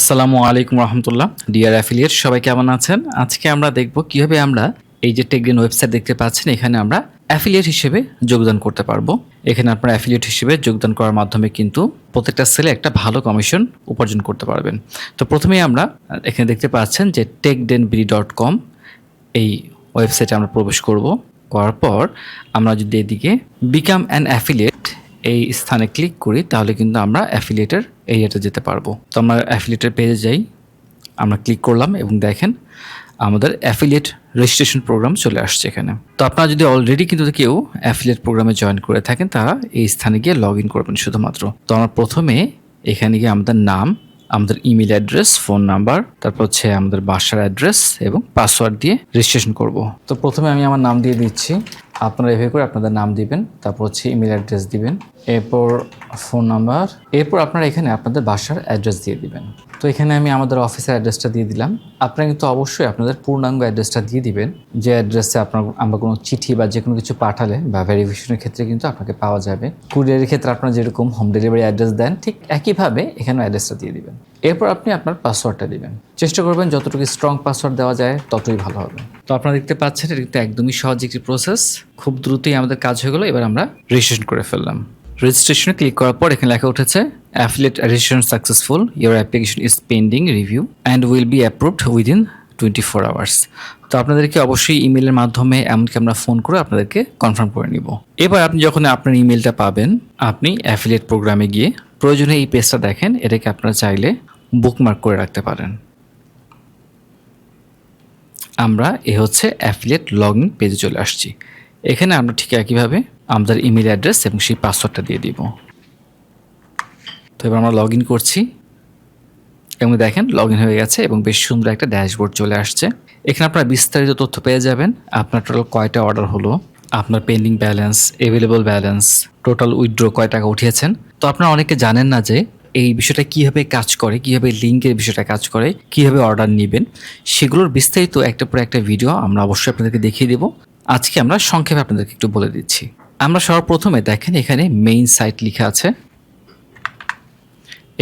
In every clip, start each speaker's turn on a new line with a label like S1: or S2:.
S1: আসসালামু আলাইকুম রহমতুল্লাহ। Deer affiliate, সবাই কেমন আছেন? আজকে আমরা দেখব কিভাবে আমরা এই যে টেকগেন ওয়েবসাইট দেখতে পাচ্ছেন, এখানে আমরা অ্যাফিলিয়েট হিসেবে যোগদান করতে পারবো। এখানে আপনারা অ্যাফিলিয়েট হিসেবে যোগদান করার মাধ্যমে কিন্তু প্রত্যেকটা সেলে একটা ভালো কমিশন উপার্জন করতে পারবেন। তো প্রথমেই আমরা এখানে দেখতে পাচ্ছেন যে techdenbd.com এই ওয়েবসাইটে আমরা প্রবেশ করব। করার পর আমরা যদি এদিকে বিকাম অ্যান অ্যাফিলিয়েট এই স্থানে ক্লিক করি, তাহলে কিন্তু আমরা অ্যাফিলিয়েটের এরিয়াতে যেতে পারবো। তো আমরা অ্যাফিলিয়েটের পেজে যাই, আমরা ক্লিক করলাম এবং দেখেন আমাদের অ্যাফিলিয়েট রেজিস্ট্রেশন প্রোগ্রাম চলে আসছে এখানে। তো আপনারা যদি অলরেডি কিন্তু কেউ অ্যাফিলিয়েট প্রোগ্রামে জয়েন করে থাকেন, তারা এই স্থানে গিয়ে লগ ইন করবেন শুধুমাত্র। তো আমরা প্রথমে এখানে গিয়ে আমাদের নাম, আমাদের ইমেল অ্যাড্রেস, ফোন নাম্বার, তারপর হচ্ছে আমাদের বাসার অ্যাড্রেস এবং পাসওয়ার্ড দিয়ে রেজিস্ট্রেশন করব। তো প্রথমে আমি আমার নাম দিয়ে দিচ্ছি, আপনারা এভাবে করে আপনাদের নাম দিবেন, তারপর হচ্ছে ইমেল অ্যাড্রেস দিবেন, এরপর ফোন নাম্বার, এরপর আপনারা এখানে আপনাদের বাসার অ্যাড্রেস দিয়ে দিবেন। তো এখানে আমি আমাদের অফিসের অ্যাড্রেসটা দিয়ে দিলাম। আপনারা কিন্তু অবশ্যই আপনাদের পূর্ণাঙ্গ অ্যাড্রেসটা দিয়ে দিবেন, যে অ্যাড্রেসে আমরা কোনো চিঠি বা যে কোনো কিছু পাঠালে বা ভেরিফিকেশনের ক্ষেত্রে কিন্তু আপনাকে পাওয়া যাবে। কুরিয়ারের ক্ষেত্রে আপনারা যেরকম হোম ডেলিভারি অ্যাড্রেস দেন, ঠিক একইভাবে এখানেও অ্যাড্রেসটা দিয়ে দিবেন। এরপর আপনি আপনার পাসওয়ার্ডটা দিবেন। চেষ্টা করবেন যতটুকু স্ট্রং পাসওয়ার্ড দেওয়া যায় ততই ভালো হবে। তো আপনারা দেখতে পাচ্ছেন এটা কিন্তু একদমই সহজ একটি প্রসেস, খুব দ্রুতই আমাদের কাজ হয়ে গেলো। এবার আমরা রেজিস্ট্রেশন করে ফেললাম। রেজিস্ট্রেশনে ক্লিক করার পর এখানে লেখা উঠেছে affiliate registration successful, your application is pending review and will be approved within 24 hours. তো আপনাদেরকে অবশ্যই ইমেলের মাধ্যমে, এমনকি আমরা ফোন করে আপনাদেরকে কনফার্ম করে নিব। এবার আপনি যখন আপনার ইমেলটা পাবেন, আপনি অ্যাফিলিয়েট প্রোগ্রামে গিয়ে প্রয়োজনে এই পেজটা দেখেন, এটাকে আপনারা চাইলে বুকমার্ক করে রাখতে পারেন। আমরা হচ্ছে অ্যাফিলিয়েট লগ ইন পেজে চলে আসছি। এখানে আমরা ঠিক একইভাবে আমাদের ইমেল অ্যাড্রেস এবং সেই পাসওয়ার্ডটা দিয়ে দিব। তো এবার আমরা লগ ইন করছি এবং দেখেন লগ ইন হয়ে গেছে এবং বেশ সুন্দর একটা ড্যাশবোর্ড চলে আসছে। এখানে আপনারা বিস্তারিত তথ্য পেয়ে যাবেন। আপনার টোটাল কয়টা অর্ডার হলো, আপনার pending balance, available balance, total withdraw কয় টাকা উঠিয়েছেন। তো আপনারা অনেকে জানেন না যে এই বিষয়টা কীভাবে কাজ করে, কীভাবে লিঙ্কের বিষয়টা কাজ করে, কীভাবে অর্ডার নেবেন, সেগুলোর বিস্তারিত একটা পর একটা ভিডিও আমরা অবশ্যই আপনাদেরকে দেখিয়ে দেবো। আজকে আমরা সংক্ষেপে আপনাদেরকে একটু বলে দিচ্ছি। আমরা সর্বপ্রথমে দেখেন এখানে মেইন সাইট লেখা আছে,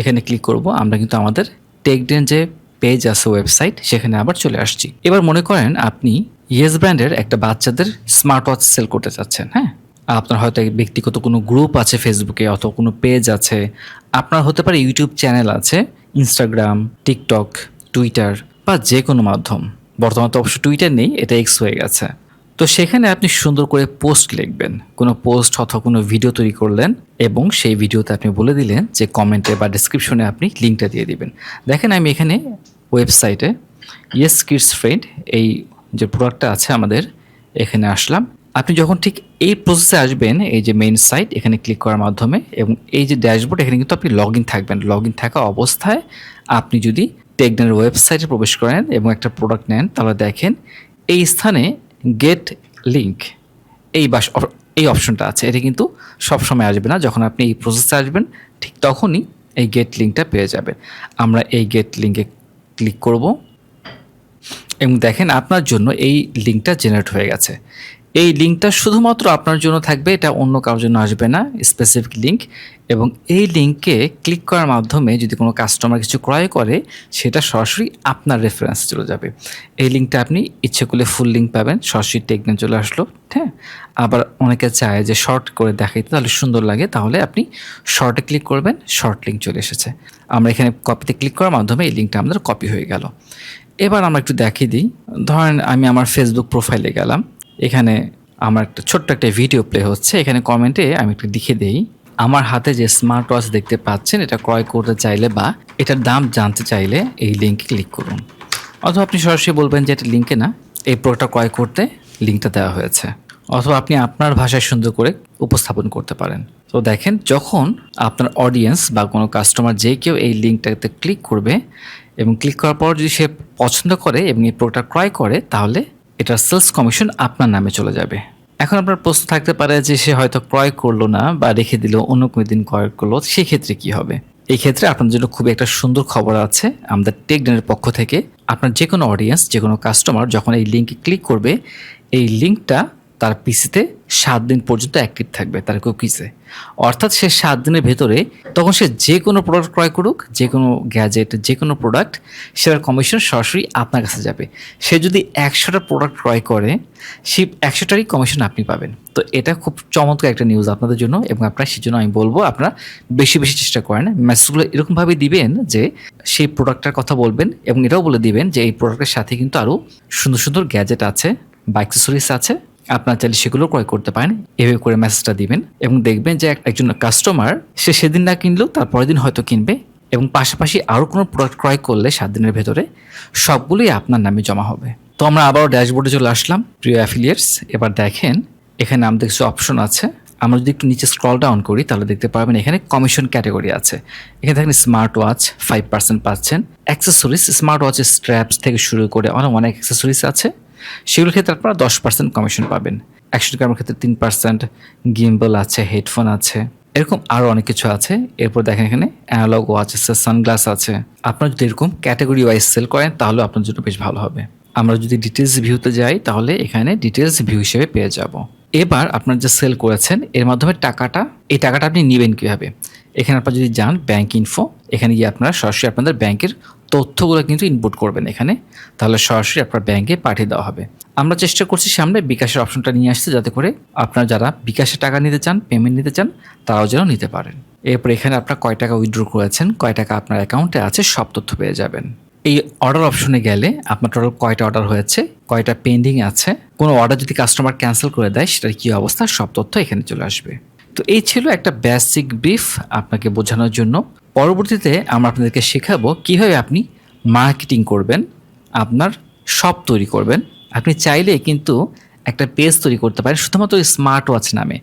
S1: এখানে ক্লিক করব। আমরা কিন্তু আমাদের টেকডেন যে পেজ আছে ওয়েবসাইট, সেখানে আবার চলে আসছি। এবার মনে করেন আপনি ইয়েস ব্র্যান্ডের একটা বাচ্চাদের স্মার্ট ওয়াচ সেল করতে চাচ্ছেন। হ্যাঁ, আপনার হয়তো ব্যক্তিগত কোনো গ্রুপ আছে ফেসবুকে, অথবা কোনো পেজ আছে, আপনার হতে পারে ইউটিউব চ্যানেল আছে, ইনস্টাগ্রাম, টিকটক, টুইটার বা যে কোনো মাধ্যম। বর্তমানে তো অবশ্য টুইটার নেই, এটা এক্স হয়ে গেছে। তো সেখানে আপনি সুন্দর করে পোস্ট লিখবেন, কোনো পোস্ট অথবা কোনো ভিডিও তৈরি করলেন এবং সেই ভিডিওতে আপনি বলে দিলেন যে কমেন্টে বা ডেসক্রিপশনে আপনি লিঙ্কটা দিয়ে দিবেন। দেখেন আমি এখানে ওয়েবসাইটে ইয়েস কিডস ফ্রেন্ড এই যে প্রোডাক্টটা আছে আমাদের, এখানে আসলাম। আপনি যখন ঠিক এই প্রসেসে আসবেন, এই যে মেইন সাইট, এখানে ক্লিক করার মাধ্যমে এবং এই যে ড্যাশবোর্ড, এখানে কিন্তু আপনি লগ ইন থাকবেন। লগ ইন থাকা অবস্থায় আপনি যদি টেকডেনের ওয়েবসাইটে প্রবেশ করেন এবং একটা প্রোডাক্ট নেন, তাহলে দেখেন এই স্থানে গেট লিঙ্ক এই অপশনটা আছে। এটা কিন্তু সবসময় আসবে না, যখন আপনি এই প্রসেসে আসবেন ঠিক তখনই এই গেট লিঙ্কটা পেয়ে যাবেন। আমরা এই গেট লিঙ্কে ক্লিক করব এবং দেখেন আপনার জন্য এই লিঙ্কটা জেনারেট হয়ে গেছে। এই লিঙ্কটা শুধুমাত্র আপনার জন্য থাকবে, এটা অন্য কারোর জন্য আসবে না, স্পেসিফিক লিঙ্ক। এবং এই লিঙ্কে ক্লিক করার মাধ্যমে যদি কোনো কাস্টমার কিছু ক্রয় করে, সেটা সরাসরি আপনার রেফারেন্স চলে যাবে। এই লিঙ্কটা আপনি ইচ্ছে করলে ফুল লিঙ্ক পাবেন, সরাসরি টেকডেন চলে আসলো। হ্যাঁ, আবার অনেকে চায় যে শর্ট করে দেখাইতে, তাহলে সুন্দর লাগে, তাহলে আপনি শর্টে ক্লিক করবেন, শর্ট লিঙ্ক চলে এসেছে। আমরা এখানে কপিতে ক্লিক করার মাধ্যমে এই লিঙ্কটা আমাদের কপি হয়ে গেল। এবার আমরা একটু দেখিয়ে দিই। ধরেন আমি আমার ফেসবুক প্রোফাইলে গেলাম, এখানে আমার একটা ছোট্ট একটা ভিডিও প্লে হচ্ছে। এখানে কমেন্টে আমি একটু লিখে দেই, আমার হাতে যে স্মার্ট ওয়াচ দেখতে পাচ্ছেন, এটা ক্রয় করতে চাইলে বা এটার দাম জানতে চাইলে এই লিঙ্কে ক্লিক করুন। অথবা আপনি সরাসরি বলবেন যে এটা লিঙ্কে না, এই প্রোডাক্টটা ক্রয় করতে লিঙ্কটা দেওয়া হয়েছে। অথবা আপনি আপনার ভাষায় সুন্দর করে উপস্থাপন করতে পারেন। তো দেখেন যখন আপনার অডিয়েন্স বা কোনো কাস্টমার যে কেউ এই লিঙ্কটাতে ক্লিক করবে এবং ক্লিক করার পর যদি সে পছন্দ করে এবং এই প্রোডাক্টটা ক্রয় করে, তাহলে এটার সেলস কমিশন আপনার নামে চলে যাবে। এখন আপনার প্রশ্ন থাকতে পারে যে সে হয়তো ক্রয় করলো না বা রেখে দিল, অন্য কোনো দিন ক্রয় করলো, সেক্ষেত্রে কি হবে? এই ক্ষেত্রে আপনার জন্য খুবই একটা সুন্দর খবর আছে আমাদের টেকডেনের পক্ষ থেকে। আপনার যে কোনো অডিয়েন্স, যে কোনো কাস্টমার যখন এই লিঙ্কে ক্লিক করবে, এই লিঙ্কটা তার পিসিতে 7 দিন পর্যন্ত অ্যাক্টিভ থাকবে তার কুকিজে। অর্থাৎ সে 7 দিনের ভেতরে তখন সে যে কোনো প্রোডাক্ট ক্রয় করুক, যে কোনো গ্যাজেট, যে কোনো প্রোডাক্ট, সেটার কমিশন সরাসরি আপনার কাছে যাবে। সে যদি 100টা প্রোডাক্ট ক্রয় করে, সেই 100টারই কমিশন আপনি পাবেন। তো এটা খুব চমৎকার একটা নিউজ আপনাদের জন্য, এবং আপনারা সেজন্য আমি বলবো আপনারা বেশি বেশি চেষ্টা করেন। মেসেজগুলো এরকমভাবে দিবেন যে সেই প্রোডাক্টটার কথা বলবেন এবং এটাও বলে দিবেন যে এই প্রোডাক্টের সাথে কিন্তু আরও সুন্দর সুন্দর গ্যাজেট আছে বা অ্যাক্সেসরিজ আছে, আপনার চাইলে সেগুলো ক্রয় করতে পারেন। এভাবে করে মেসেজটা দিবেন এবং দেখবেন যে একজন কাস্টমার সে সেদিন না কিনলেও তার পরের দিন হয়তো কিনবে, এবং পাশাপাশি আরও কোনো প্রোডাক্ট ক্রয় করলে 7 দিনের ভেতরে সবগুলোই আপনার নামে জমা হবে। তো আমরা আবারও ড্যাশবোর্ডে চলে আসলাম প্রিয় অ্যাফিলিয়েটস। এবার দেখেন এখানে আমাদের কিছু অপশন আছে। আমরা যদি একটু নিচে স্ক্রল ডাউন করি তাহলে দেখতে পারবেন এখানে কমিশন ক্যাটাগরি আছে। এখানে দেখেন স্মার্ট ওয়াচ 5% পাচ্ছেন, অ্যাক্সেসরিজ স্মার্ট ওয়াচের স্ট্র্যাপস থেকে শুরু করে অনেক অ্যাক্সেসরিজ আছে, সেগুলোর ক্ষেত্রে আপনারা 10% কমিশন পাবেন। 100 গ্রামের ক্ষেত্রে 3%, গিম্বল আছে, হেডফোন আছে, এরকম আরও অনেক কিছু আছে। এরপর দেখেন এখানে অ্যানালগ ওয়াচ আছে, সানগ্লাস আছে। আপনারা যদি এরকম ক্যাটাগরি ওয়াইজ সেল করেন তাহলে আপনার জন্য বেশ ভালো হবে। আমরা যদি ডিটেলস ভিউতে যাই তাহলে এখানে ডিটেলস ভিউ হিসেবে পেয়ে যাব। এবার আপনার যে সেল করেছেন এর মাধ্যমে এই টাকাটা আপনি নেবেন কীভাবে, এখানে আপনারা যদি যান ব্যাংক ইনফো, এখানে গিয়ে আপনারা সরাসরি আপনাদের ব্যাংকের তথ্যগুলো কিন্তু ইনপুট করবেন এখানে, তাহলে সরাসরি আপনার ব্যাংকে পাঠিয়ে দেওয়া হবে। আমরা চেষ্টা করছি সামনে বিকাশের অপশনটা নিয়ে আসতে, যাতে করে আপনারা যারা বিকাশে টাকা নিতে চান, পেমেন্ট নিতে চান, তারাও যেন নিতে পারেন। এরপর এখানে আপনার কয় টাকা উইথড্র করেছেন, কয় টাকা আপনার অ্যাকাউন্টে আছে, সব তথ্য পেয়ে যাবেন। এই অর্ডার অপশনে গেলে আপনার টোটাল কয়টা অর্ডার হয়েছে, কয়টা পেন্ডিং আছে, কোনো অর্ডার যদি কাস্টমার ক্যান্সেল করে দেয় সেটার কী অবস্থা, সব তথ্য এখানে চলে আসবে। তো এই ছিল একটা বেসিক ব্রিফ আপনাকে বোঝানোর জন্য। পরবর্তীতে আমরা আপনাদেরকে শেখাবো কীভাবে আপনি মার্কেটিং করবেন, আপনার শপ তৈরি করবেন। আপনি চাইলে কিন্তু একটা পেজ তৈরি করতে পারেন শুধুমাত্র স্মার্ট ওয়াচ নামে,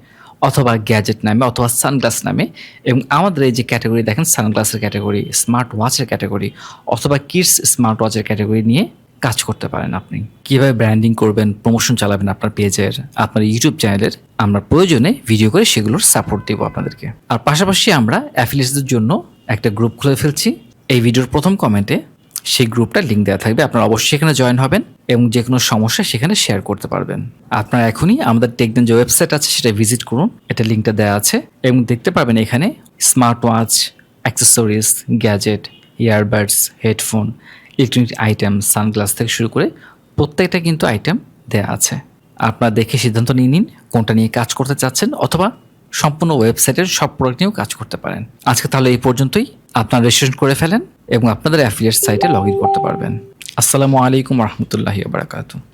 S1: অথবা গ্যাজেট নামে, অথবা সানগ্লাস নামে, এবং আমাদের এই যে ক্যাটাগরি দেখেন সানগ্লাসের ক্যাটাগরি, স্মার্ট ওয়াচের ক্যাটাগরি, অথবা কিডস স্মার্ট ওয়াচের ক্যাটাগরি নিয়ে কাজ করতে পারেন। আপনি কীভাবে ব্র্যান্ডিং করবেন, প্রমোশন চালাবেন আপনার পেজের, আপনার ইউটিউব চ্যানেলের, আমরা প্রয়োজনে ভিডিও করে সেগুলোর সাপোর্ট দেবো আপনাদেরকে। আর পাশাপাশি আমরা অ্যাফিলিয়েটসদের জন্য একটা গ্রুপ খুলে ফেলছি। এই ভিডিওর প্রথম কমেন্টে সেই গ্রুপটার লিঙ্ক দেওয়া থাকবে, আপনারা অবশ্যই সেখানে জয়েন হবেন এবং যে কোনো সমস্যা সেখানে শেয়ার করতে পারবেন। আপনারা এখনই আমাদের টেকদেন যে ওয়েবসাইট আছে সেটা ভিজিট করুন, এটা লিঙ্কটা দেওয়া আছে, এবং দেখতে পারবেন এখানে smart watch, accessories, gadget, earbuds, headphone, electronic item, sunglass থেকে শুরু করে প্রত্যেকটা কিন্তু আইটেম দেওয়া আছে। আপনারা দেখে সিদ্ধান্ত নিয়ে নিন কোনটা নিয়ে কাজ করতে চাচ্ছেন, অথবা সম্পূর্ণ ওয়েবসাইটের সব প্রোডাক্ট নিয়েও কাজ করতে পারেন। আজকে তাহলে এই পর্যন্তই। আপনারা রেজিস্ট্রেশন করে ফেলেন এবং আপনাদের অ্যাফিলিয়েট সাইটে লগ ইন করতে পারবেন। আসসালামু আলাইকুম রহমতুল্লাহি ওয়া বারাকাতুহু।